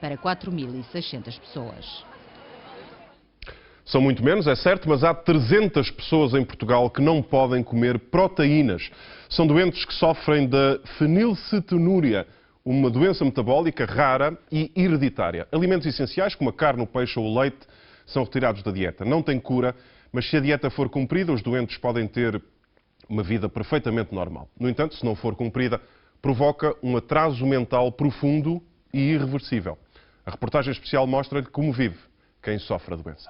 para 4.600 pessoas. São muito menos, é certo, mas há 300 pessoas em Portugal que não podem comer proteínas. São doentes que sofrem da fenilcetonúria, uma doença metabólica rara e hereditária. Alimentos essenciais, como a carne, o peixe ou o leite, são retirados da dieta. Não tem cura, mas se a dieta for cumprida, os doentes podem ter uma vida perfeitamente normal. No entanto, se não for cumprida, provoca um atraso mental profundo e irreversível. A reportagem especial mostra-lhe como vive quem sofre a doença.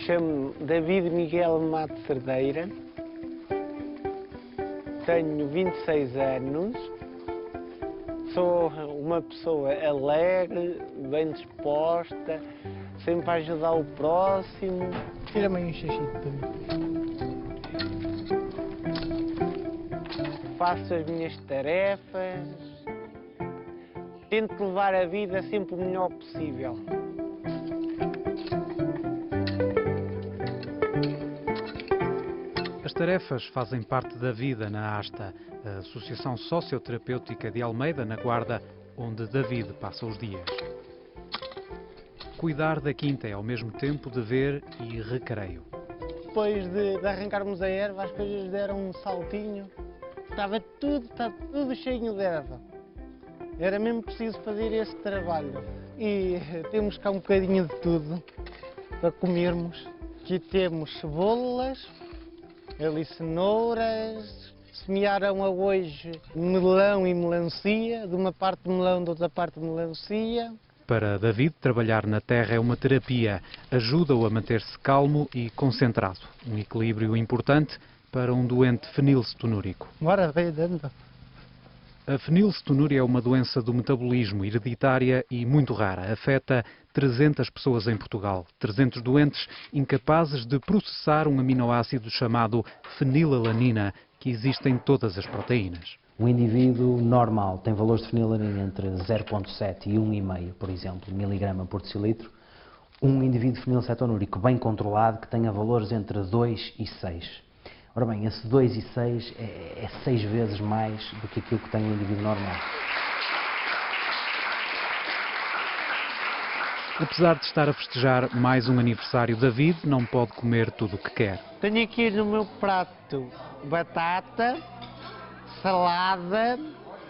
Chamo-me David Miguel Mato Cerdeira, tenho 26 anos, sou uma pessoa alegre, bem disposta, sempre a ajudar o próximo. Tira-me aí um xixi para mim. Faço as minhas tarefas, tento levar a vida sempre o melhor possível. As tarefas fazem parte da vida na ASTA, a Associação Socioterapêutica de Almeida, na Guarda, onde David passa os dias. Cuidar da quinta é ao mesmo tempo dever e recreio. Depois de arrancarmos a erva, as coisas deram um saltinho. Estava tudo cheio de erva. Era mesmo preciso fazer esse trabalho. E temos cá um bocadinho de tudo para comermos. Aqui temos cebolas, ali cenouras, semearam hoje melão e melancia, de uma parte de melão, de outra parte de melancia. Para David, trabalhar na terra é uma terapia. Ajuda-o a manter-se calmo e concentrado. Um equilíbrio importante para um doente fenilcetonúrico. Bora, vai dando. A fenilcetonúria é uma doença do metabolismo, hereditária e muito rara. Afeta 300 pessoas em Portugal. 300 doentes incapazes de processar um aminoácido chamado fenilalanina, que existe em todas as proteínas. Um indivíduo normal tem valores de fenilalanina entre 0,7 e 1,5, por exemplo, miligrama por decilitro. Um indivíduo fenilcetonúrico bem controlado que tenha valores entre 2 e 6. Ora bem, esse 2 e 6 é 6 vezes mais do que aquilo que tem um indivíduo normal. Apesar de estar a festejar mais um aniversário, David não pode comer tudo o que quer. Tenho aqui no meu prato batata, salada,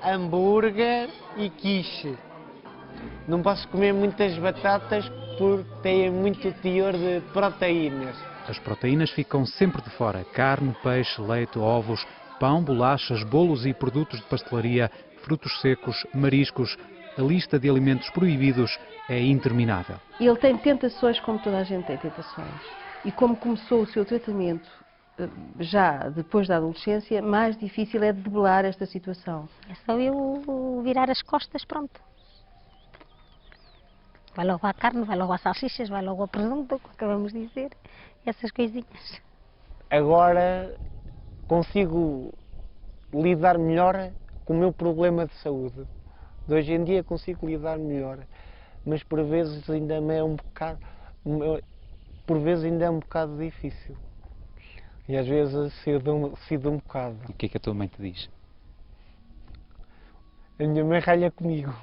hambúrguer e quiche. Não posso comer muitas batatas porque têm muito teor de proteínas. As proteínas ficam sempre de fora. Carne, peixe, leite, ovos, pão, bolachas, bolos e produtos de pastelaria, frutos secos, mariscos. A lista de alimentos proibidos é interminável. Ele tem tentações como toda a gente tem tentações. E como começou o seu tratamento já depois da adolescência, mais difícil é debelar esta situação. É só eu virar as costas, pronto. Vai logo à carne, vai logo às salsichas, vai logo ao presunto, como acabamos de dizer, essas coisinhas. Agora consigo lidar melhor com o meu problema de saúde. De hoje em dia consigo lidar melhor, mas por vezes ainda me é um bocado, difícil. E às vezes cedo um bocado. E o que é que a tua mãe te diz? A minha mãe ralha comigo.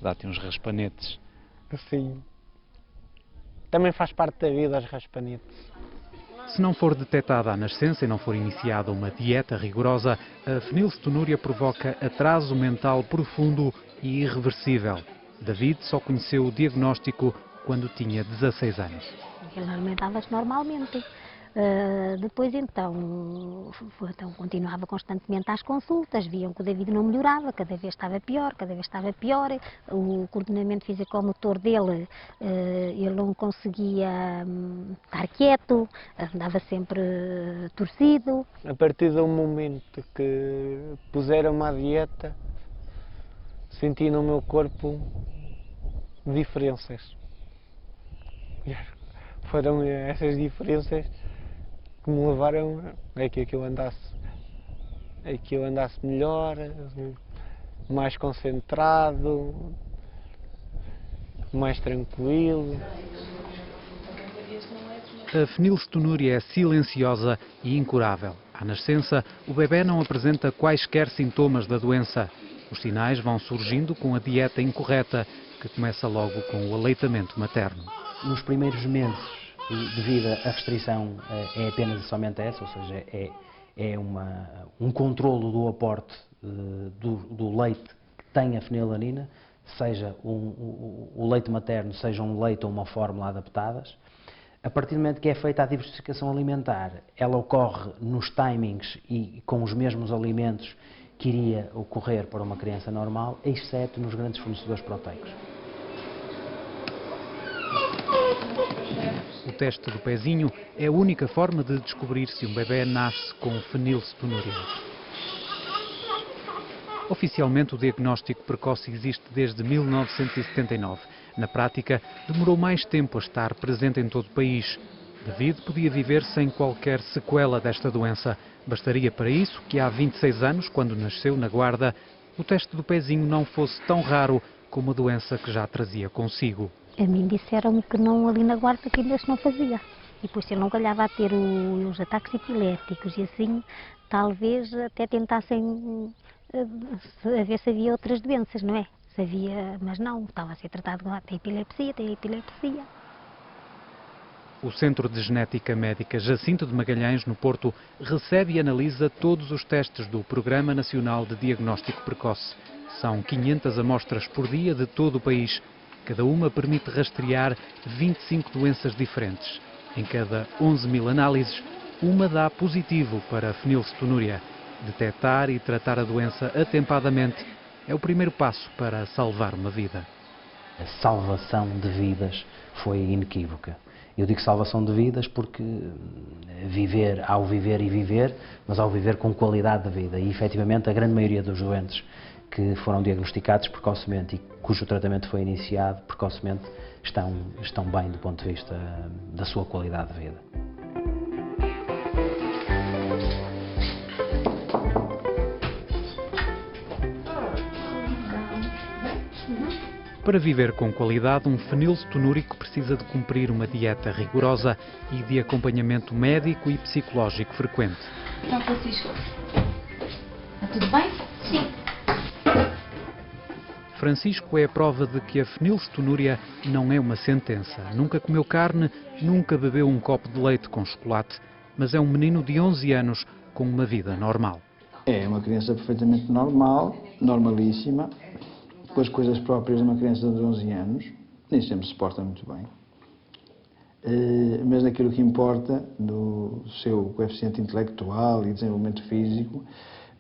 Dá-te uns raspanetes. Assim. Também faz parte da vida as raspanetes. Se não for detectada à nascença e não for iniciada uma dieta rigorosa, a fenilcetonúria provoca atraso mental profundo e irreversível. David só conheceu o diagnóstico quando tinha 16 anos. Ele alimentava-se normalmente. Depois então continuava constantemente às consultas, viam que o David não melhorava, cada vez estava pior, o coordenamento físico-motor dele, ele não conseguia estar quieto, andava sempre torcido. A partir do momento que puseram-me à dieta, senti no meu corpo diferenças. Foram essas diferenças que me levaram a que eu andasse melhor, mais concentrado, mais tranquilo. A fenilcetonúria é silenciosa e incurável. À nascença, o bebê não apresenta quaisquer sintomas da doença. Os sinais vão surgindo com a dieta incorreta, que começa logo com o aleitamento materno. Nos primeiros meses de vida, a restrição é apenas e somente essa, ou seja, é um controlo do aporte do leite que tem a fenilalanina, seja o leite materno, seja um leite ou uma fórmula adaptadas. A partir do momento que é feita a diversificação alimentar, ela ocorre nos timings e com os mesmos alimentos que iria ocorrer para uma criança normal, exceto nos grandes fornecedores proteicos. O teste do pezinho é a única forma de descobrir se um bebê nasce com fenilcetonúria. Oficialmente, o diagnóstico precoce existe desde 1979. Na prática, demorou mais tempo a estar presente em todo o país. David podia viver sem qualquer sequela desta doença. Bastaria para isso que há 26 anos, quando nasceu na Guarda, o teste do pezinho não fosse tão raro como a doença que já trazia consigo. A mim disseram-me que não, ali na Guarda, que ainda se não fazia. E depois, se eu não calhava a ter os ataques epiléticos e assim, talvez até tentassem a ver se havia outras doenças, não é? Se havia, mas não, estava a ser tratado, tem epilepsia. O Centro de Genética Médica Jacinto de Magalhães, no Porto, recebe e analisa todos os testes do Programa Nacional de Diagnóstico Precoce. São 500 amostras por dia de todo o país. Cada uma permite rastrear 25 doenças diferentes. Em cada 11.000 análises, uma dá positivo para a fenilcetonúria. Detectar e tratar a doença atempadamente é o primeiro passo para salvar uma vida. A salvação de vidas foi inequívoca. Eu digo salvação de vidas porque ao viver, mas ao viver com qualidade de vida. E, efetivamente, a grande maioria dos doentes que foram diagnosticados precocemente e cujo tratamento foi iniciado precocemente estão bem do ponto de vista da sua qualidade de vida. Para viver com qualidade, um fenilcetonúrico precisa de cumprir uma dieta rigorosa e de acompanhamento médico e psicológico frequente. Então, Francisco, está tudo bem? Sim. Francisco é a prova de que a fenilcetonúria não é uma sentença. Nunca comeu carne, nunca bebeu um copo de leite com chocolate, mas é um menino de 11 anos com uma vida normal. É uma criança perfeitamente normal, normalíssima, com as coisas próprias de uma criança de 11 anos, nem sempre se porta muito bem. Mas naquilo que importa, do seu coeficiente intelectual e desenvolvimento físico,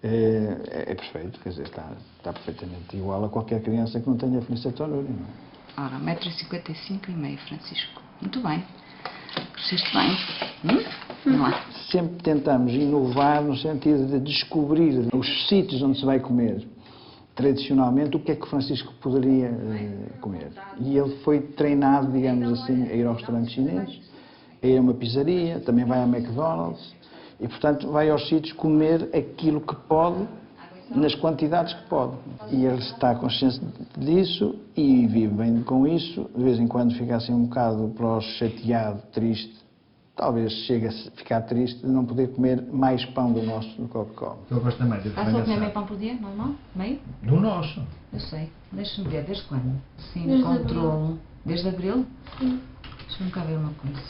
é perfeito, quer dizer, está perfeitamente igual a qualquer criança que não tenha fenilcetonúria. Ora, 1,55 m, Francisco. Muito bem. Cresceste bem. Vamos lá. Sempre tentamos inovar no sentido de descobrir os sítios onde se vai comer. Tradicionalmente, o que é que o Francisco poderia comer. E ele foi treinado, digamos assim, a ir ao restaurante chinês, a ir a uma pizzaria, também vai ao McDonald's, e, portanto, vai aos sítios comer aquilo que pode, nas quantidades que pode. E ele está consciente disso e vive bem com isso. De vez em quando fica assim um bocado chateado, triste. Talvez chegue a ficar triste de não poder comer mais pão do nosso do que come. Eu gosto também de Só comer meio pão por dia, normal? Meio? Do nosso. Eu sei. Deixa-me ver, desde quando? Sim, controlo. Desde abril? Sim. Deixa-me cá ver uma coisa.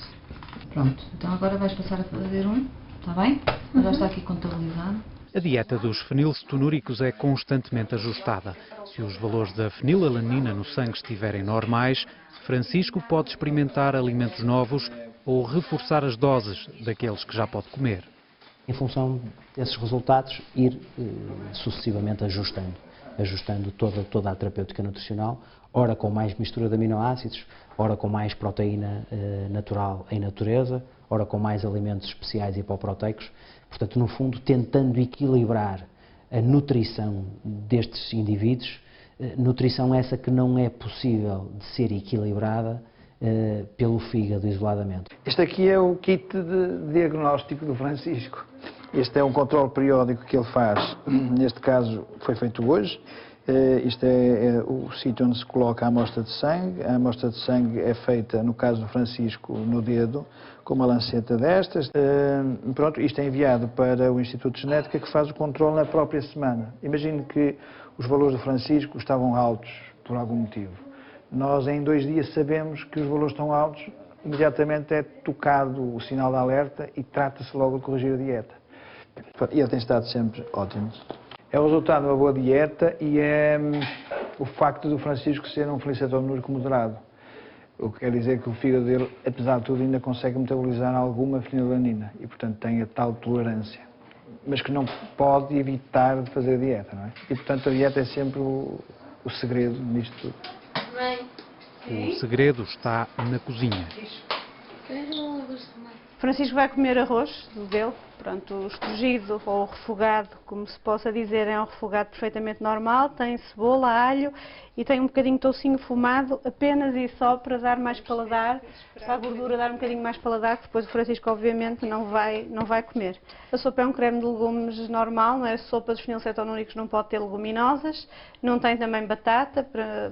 Pronto, então agora vais passar a fazer um, está bem? Já está aqui contabilizado. A dieta dos fenilcetonúricos é constantemente ajustada. Se os valores da fenilalanina no sangue estiverem normais, Francisco pode experimentar alimentos novos ou reforçar as doses daqueles que já pode comer. Em função desses resultados, ir sucessivamente ajustando toda a terapêutica nutricional, ora com mais mistura de aminoácidos, ora com mais proteína natural em natureza, ora com mais alimentos especiais e hipoproteicos. Portanto, no fundo, tentando equilibrar a nutrição destes indivíduos, nutrição essa que não é possível de ser equilibrada pelo fígado isoladamente. Este aqui é o kit de diagnóstico do Francisco. Este é um controle periódico que ele faz, neste caso foi feito hoje, Isto é o sítio onde se coloca a amostra de sangue. A amostra de sangue é feita, no caso do Francisco, no dedo, com uma lanceta destas. Pronto, isto é enviado para o Instituto de Genética, que faz o controle na própria semana. Imagino que os valores do Francisco estavam altos por algum motivo. Nós, em 2 dias, sabemos que os valores estão altos, imediatamente é tocado o sinal de alerta e trata-se logo de corrigir a dieta. E ele tem estado sempre ótimo. É o resultado de uma boa dieta e é o facto do Francisco ser um felicetonuríco moderado. O que quer dizer que o fígado dele, apesar de tudo, ainda consegue metabolizar alguma fenilalanina e, portanto, tem a tal tolerância. Mas que não pode evitar de fazer dieta, não é? E, portanto, a dieta é sempre o segredo nisto tudo. O segredo está na cozinha. Francisco vai comer arroz do dele, pronto, o escogido ou o refogado, como se possa dizer, é um refogado perfeitamente normal, tem cebola, alho e tem um bocadinho de toucinho fumado, apenas e só para dar mais paladar, para a gordura dar um bocadinho mais paladar, que depois o Francisco obviamente não vai comer. A sopa é um creme de legumes normal, não é? A sopa dos fenilcetonúricos não pode ter leguminosas, não tem também batata,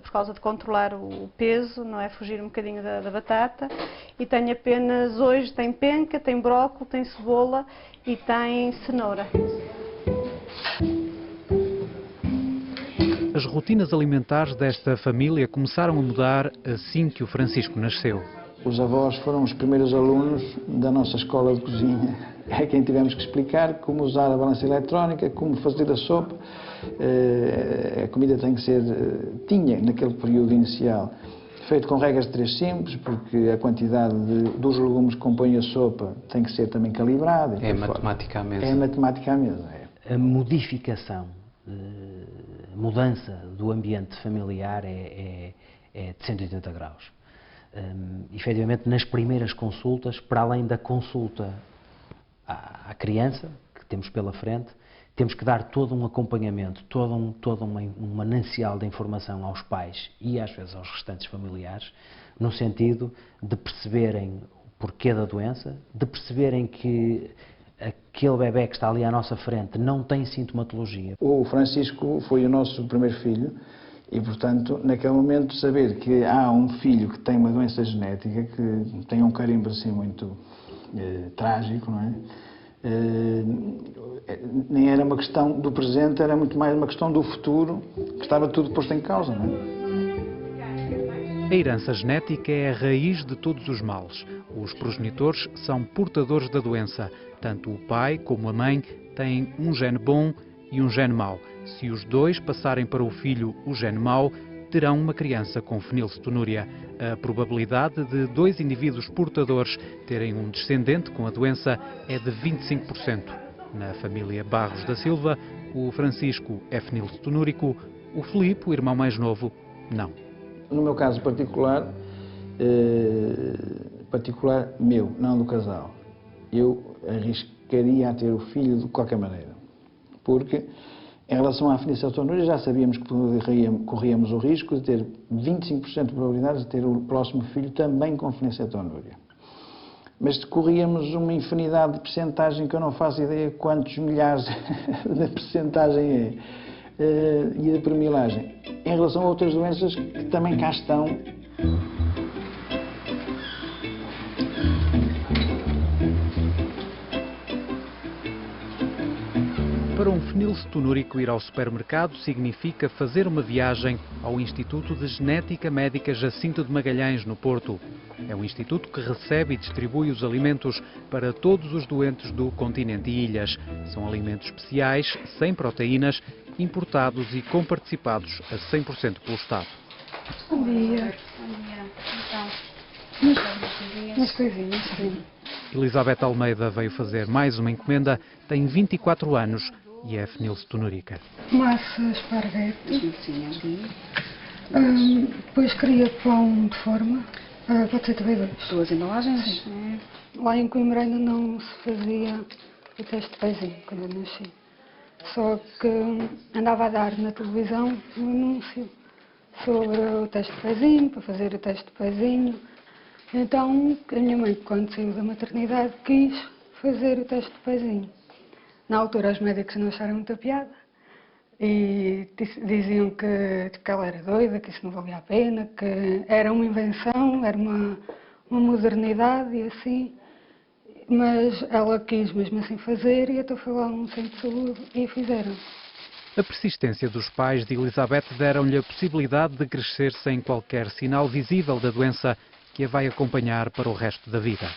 por causa de controlar o peso, não é? Fugir um bocadinho da batata, e tem apenas, hoje tem penca, tem brócolis, tem cebola e tem cenoura. As rotinas alimentares desta família começaram a mudar assim que o Francisco nasceu. Os avós foram os primeiros alunos da nossa escola de cozinha. É quem tivemos que explicar como usar a balança eletrónica, como fazer a sopa. A comida tem que ser, tinha naquele período inicial, feito com regras de 3 simples, porque a quantidade dos legumes que compõem a sopa tem que ser também calibrada. É matemática à mesa. É matemática à mesa. A modificação, a mudança do ambiente familiar é de 180 graus. Efetivamente, nas primeiras consultas, para além da consulta à criança, que temos pela frente, temos que dar todo um acompanhamento, todo um manancial de informação aos pais e às vezes aos restantes familiares, no sentido de perceberem o porquê da doença, de perceberem que aquele bebé que está ali à nossa frente não tem sintomatologia. O Francisco foi o nosso primeiro filho e, portanto, naquele momento saber que há um filho que tem uma doença genética, que tem um carimbo assim muito trágico, não é? Nem era uma questão do presente, era muito mais uma questão do futuro, que estava tudo posto em causa, não é? A herança genética é a raiz de todos os males. Os progenitores são portadores da doença. Tanto o pai como a mãe têm um gene bom e um gene mau. Se os dois passarem para o filho o gene mau, terão uma criança com fenilcetonúria. A probabilidade de 2 indivíduos portadores terem um descendente com a doença é de 25%. Na família Barros da Silva, o Francisco é fenilcetonúrico, o Filipe, o irmão mais novo, não. No meu caso particular meu, não do casal, eu arriscaria a ter o filho de qualquer maneira, porque em relação à fenilcetonúria já sabíamos que corríamos o risco de ter 25% de probabilidades de ter o próximo filho também com fenilcetonúria. Mas corríamos uma infinidade de percentagem que eu não faço ideia quantos milhares de percentagem é. E da permilagem. Em relação a outras doenças que também cá estão. Para um fenilcetonúrico, ir ao supermercado significa fazer uma viagem ao Instituto de Genética Médica Jacinto de Magalhães, no Porto. É um instituto que recebe e distribui os alimentos para todos os doentes do continente e ilhas. São alimentos especiais, sem proteínas, importados e comparticipados a 100% pelo Estado. Bom dia. Umas coisinhas, sim. Elizabeth Almeida veio fazer mais uma encomenda, tem 24 anos e é fenilcetonúrica. Massa esparguete. Depois queria pão de forma. Pode ser também 2 embalagens? Sim. Lá em Coimbra ainda não se fazia o teste de pezinho, quando eu nasci. Só que andava a dar na televisão um anúncio sobre o teste de pezinho, para fazer o teste de pezinho. Então, a minha mãe, quando saiu da maternidade, quis fazer o teste de pezinho. Na altura, os médicos não acharam muita piada, e diziam que ela era doida, que isso não valia a pena, que era uma invenção, era uma modernidade e assim. Mas ela quis mesmo assim fazer e então foi lá a um centro de saúde e fizeram. A persistência dos pais de Elizabeth deram-lhe a possibilidade de crescer sem qualquer sinal visível da doença que a vai acompanhar para o resto da vida.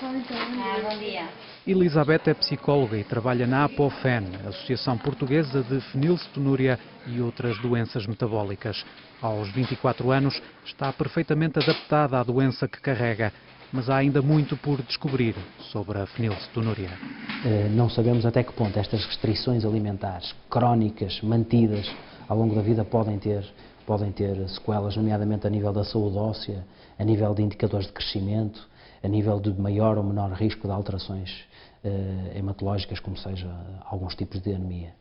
Bom dia. Elizabeth é psicóloga e trabalha na APOFEN, Associação Portuguesa de Fenilcetonúria e outras doenças metabólicas. Aos 24 anos está perfeitamente adaptada à doença que carrega, mas há ainda muito por descobrir sobre a fenilcetonúria. Não sabemos até que ponto estas restrições alimentares crónicas, mantidas ao longo da vida, podem ter sequelas, nomeadamente a nível da saúde óssea, a nível de indicadores de crescimento, a nível de maior ou menor risco de alterações hematológicas, como seja alguns tipos de anemia.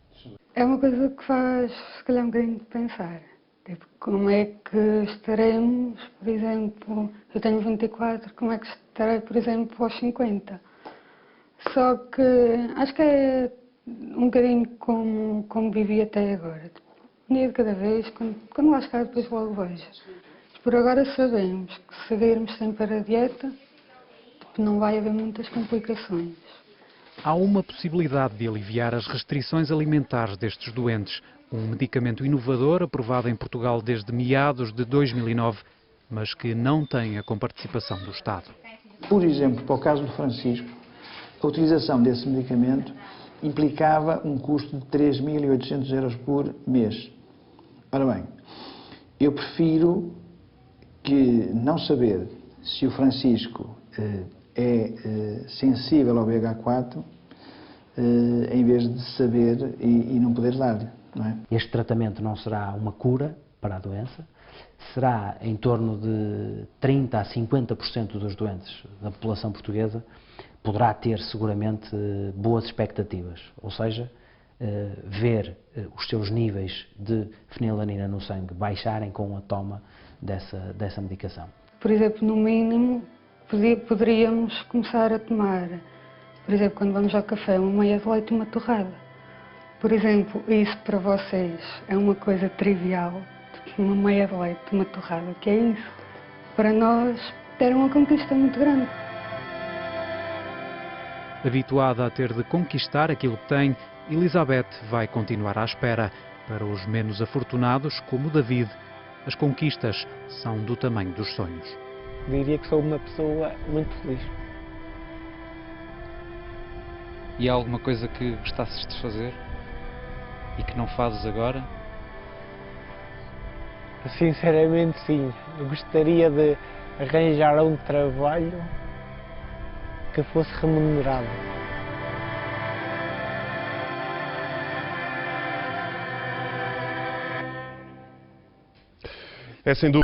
É uma coisa que faz, se calhar, um bocadinho de pensar. Tipo, como é que estaremos, por exemplo, eu tenho 24, como é que estarei, por exemplo, aos 50? Só que acho que é um bocadinho como vivi até agora. Um dia de cada vez, quando lá chegar, depois logo vejo. Mas por agora sabemos que se seguirmos sempre a dieta, não vai haver muitas complicações. Há uma possibilidade de aliviar as restrições alimentares destes doentes. Um medicamento inovador aprovado em Portugal desde meados de 2009, mas que não tem a comparticipação do Estado. Por exemplo, para o caso do Francisco, a utilização desse medicamento implicava um custo de 3.800 euros por mês. Ora bem, eu prefiro que não saber se o Francisco é sensível ao BH4, em vez de saber e não poder dar-lhe. Não é? Este tratamento não será uma cura para a doença, será em torno de 30% a 50% dos doentes da população portuguesa poderá ter seguramente boas expectativas, ou seja, ver os seus níveis de fenilalanina no sangue baixarem com a toma dessa medicação. Por exemplo, no mínimo, poderíamos começar a tomar, por exemplo, quando vamos ao café, uma meia de leite e uma torrada. Por exemplo, isso para vocês é uma coisa trivial, tipo uma meia de leite, uma torrada, o que é isso? Para nós era uma conquista muito grande. Habituada a ter de conquistar aquilo que tem, Elizabeth vai continuar à espera. Para os menos afortunados, como David, as conquistas são do tamanho dos sonhos. Diria que sou uma pessoa muito feliz. E há alguma coisa que gostasses de fazer e que não fazes agora? Sinceramente, sim. Eu gostaria de arranjar um trabalho que fosse remunerado. É sem dúvida